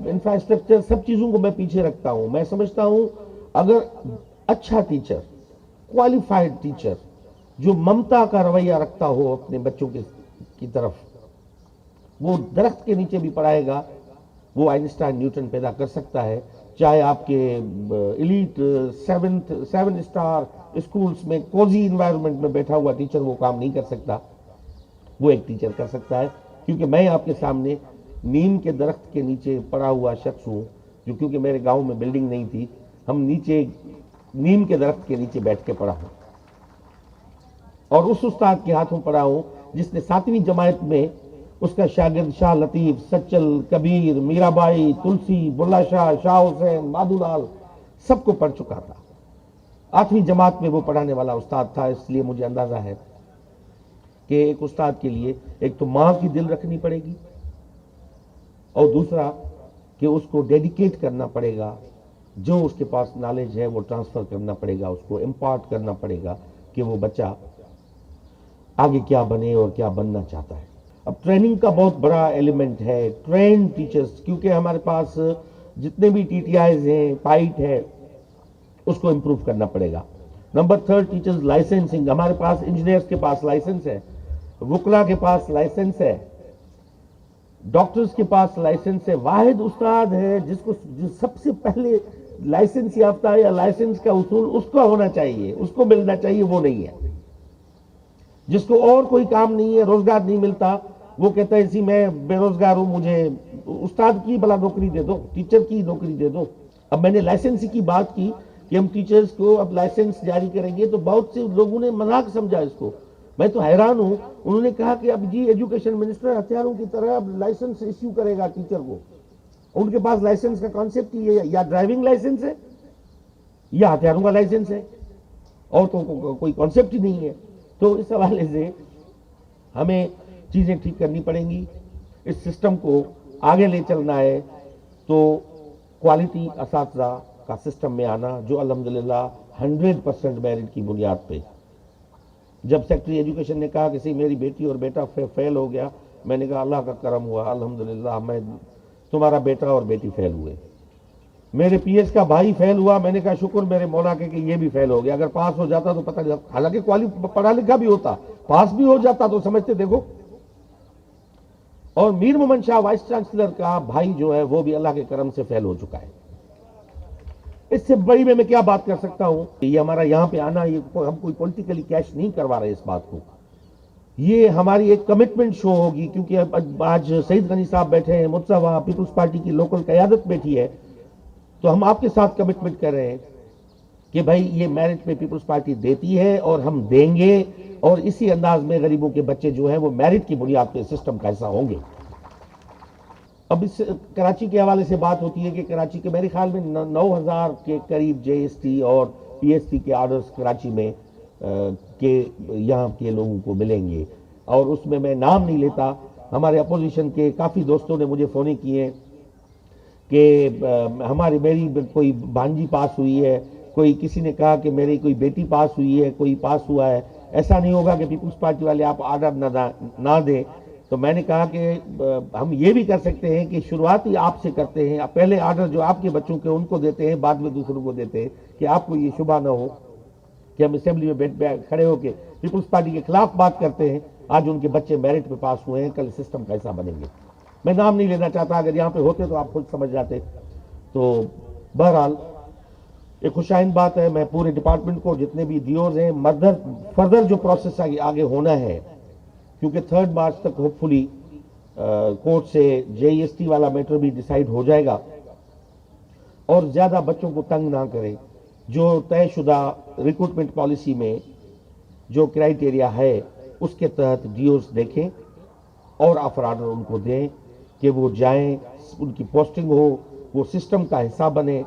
Infrastructure, सब चीज़ों को मैं पीछे रखता हूँ। मैं समझता हूँ अगर अच्छा टीचर, क्वालिफाइड टीचर, जो ममता का रवैया रखता हो अपने बच्चों की तरफ, वो दरख्त के नीचे भी पढ़ाएगा, वो आइंस्टाइन न्यूटन पैदा कर सकता है। चाहे आपके एलीट 7 स्टार स्कूल्स में कोजी इन्वायरमेंट में बैठा हुआ टीचर वो काम नहीं कर सकता, वो एक टीचर कर सकता है। क्योंकि मैं आपके सामने नीम के दरख्त के नीचे पड़ा हुआ शख्स हूँ, जो क्योंकि मेरे गांव में बिल्डिंग नहीं थी, हम नीचे नीम के दरख्त के नीचे बैठ के पढ़ा हूँ, और उस उस्ताद के हाथों पढ़ा हूँ जिसने 7वीं जमात में उसका शागिर्द शाह लतीफ, सच्चल, कबीर, मीराबाई, तुलसी, बुल्ला शाह, शाह हुसैन, माधुलाल सबको पढ़ चुका था। 8वीं जमात में वो पढ़ाने वाला उस्ताद था। इसलिए मुझे अंदाजा है कि एक उस्ताद के लिए एक तो माँ की दिल रखनी पड़ेगी, और दूसरा कि उसको डेडिकेट करना पड़ेगा, जो उसके पास नॉलेज है वो ट्रांसफर करना पड़ेगा, उसको इम्पार्ट करना पड़ेगा कि वो बच्चा आगे क्या बने और क्या बनना चाहता है। अब ट्रेनिंग का बहुत बड़ा एलिमेंट है, ट्रेन टीचर्स, क्योंकि हमारे पास जितने भी टीटीआईज हैं, पाइट है, उसको इम्प्रूव करना पड़ेगा। Number 3, teachers licensing. हमारे पास इंजीनियर्स के पास लाइसेंस है, वुकला के पास लाइसेंस है, डॉक्टर्स के पास लाइसेंस है। वाहिद उस्ताद है जिसको सबसे पहले लाइसेंस याफ्ता है या लाइसेंस का उसूल उसका होना चाहिए, उसको मिलना चाहिए, वो नहीं है। जिसको और कोई काम नहीं है, रोजगार नहीं मिलता, वो कहता है इसी मैं बेरोजगार हूं, मुझे उस्ताद की भला नौकरी दे दो, टीचर की नौकरी दे दो। अब मैंने लाइसेंस की बात की कि हम टीचर्स को अब लाइसेंस जारी करेंगे, तो बहुत से लोगों ने मजाक समझा इसको। मैं तो हैरान हूं, उन्होंने कहा कि अब जी एजुकेशन मिनिस्टर हथियारों की तरह अब लाइसेंस इश्यू करेगा टीचर को। उनके पास लाइसेंस का कॉन्सेप्ट ही है, या ड्राइविंग लाइसेंस है या हथियारों का लाइसेंस है, और तो कोई कॉन्सेप्ट ही नहीं है। तो इस हवाले से हमें चीजें ठीक करनी पड़ेंगी, इस सिस्टम को आगे ले चलना है। तो क्वालिटी असातिज़ा का सिस्टम में आना, जो अल्हम्दुलिल्लाह 100% मेरिट की बुनियाद पे। जब सेक्रेटरी एजुकेशन ने कहा कि मेरी बेटी और बेटा फेल हो गया, मैंने कहा अल्लाह का करम हुआ, अल्हम्दुलिल्लाह मैं तुम्हारा बेटा और बेटी फेल हुए। मेरे पीएस का भाई फेल हुआ, मैंने कहा शुक्र मेरे मौला के कि ये भी फेल हो गया। अगर पास हो जाता तो पता नहीं, हालांकि पढ़ा लिखा भी होता, पास भी हो जाता तो समझते देखो। और मीर मोहम्मद शाह वाइस चांसलर का भाई जो है वो भी अल्लाह के करम से फेल हो चुका है। इससे बड़ी में मैं क्या बात कर सकता हूं। ये हमारा यहां पे आना, ये हम कोई पॉलिटिकली कैश नहीं करवा रहे इस बात को, ये हमारी एक कमिटमेंट शो होगी। क्योंकि आज सईद गनी साहब बैठे हैं, मुझसे वहां पीपुल्स पार्टी की लोकल क़यादत बैठी है, तो हम आपके साथ कमिटमेंट कर रहे हैं कि भाई ये मेरिट पे पीपुल्स पार्टी देती है और हम देंगे, और इसी अंदाज में गरीबों के बच्चे जो हैं वो मेरिट की बुनियाद पे सिस्टम का हिस्सा होंगे। अब इस कराची के हवाले से बात होती है कि कराची के मेरे ख्याल में 9,000 के करीब जेएसटी और पीएसटी के ऑर्डर्स कराची में के यहाँ के लोगों को मिलेंगे, और उसमें मैं नाम नहीं लेता। हमारे अपोजिशन के काफ़ी दोस्तों ने मुझे फ़ोन किए कि मेरी कोई भांजी पास हुई है, कोई किसी ने कहा कि मेरी कोई बेटी पास हुई है, कोई पास हुआ है। ऐसा नहीं होगा कि पीपुल्स पार्टी वाले आप ऑर्डर ना दें। तो मैंने कहा कि हम ये भी कर सकते हैं कि शुरुआत ही आपसे करते हैं, पहले ऑर्डर जो आपके बच्चों के उनको देते हैं, बाद में दूसरों को देते हैं, कि आपको ये शुबा ना हो कि हम असेंबली में खड़े होकर पीपुल्स पार्टी के खिलाफ बात करते हैं। आज उनके बच्चे मेरिट पे पास हुए हैं, कल सिस्टम कैसा बनेंगे। मैं नाम नहीं लेना चाहता, अगर यहाँ पे होते तो आप खुद समझ जाते। तो बहरहाल एक खुशाइन बात है, मैं पूरे डिपार्टमेंट को, जितने भी डीओज हैं, फर्दर जो प्रोसेस आगे होना है, क्योंकि 3 मार्च तक होपफुली कोर्ट से जेईएसटी वाला मैटर भी डिसाइड हो जाएगा, और ज्यादा बच्चों को तंग ना करें। जो तयशुदा रिक्रूटमेंट पॉलिसी में जो क्राइटेरिया है उसके तहत डीओज देखें और ऑफर ऑर्डर उनको दें कि वो जाएं, उनकी पोस्टिंग हो, वो सिस्टम का हिस्सा बने।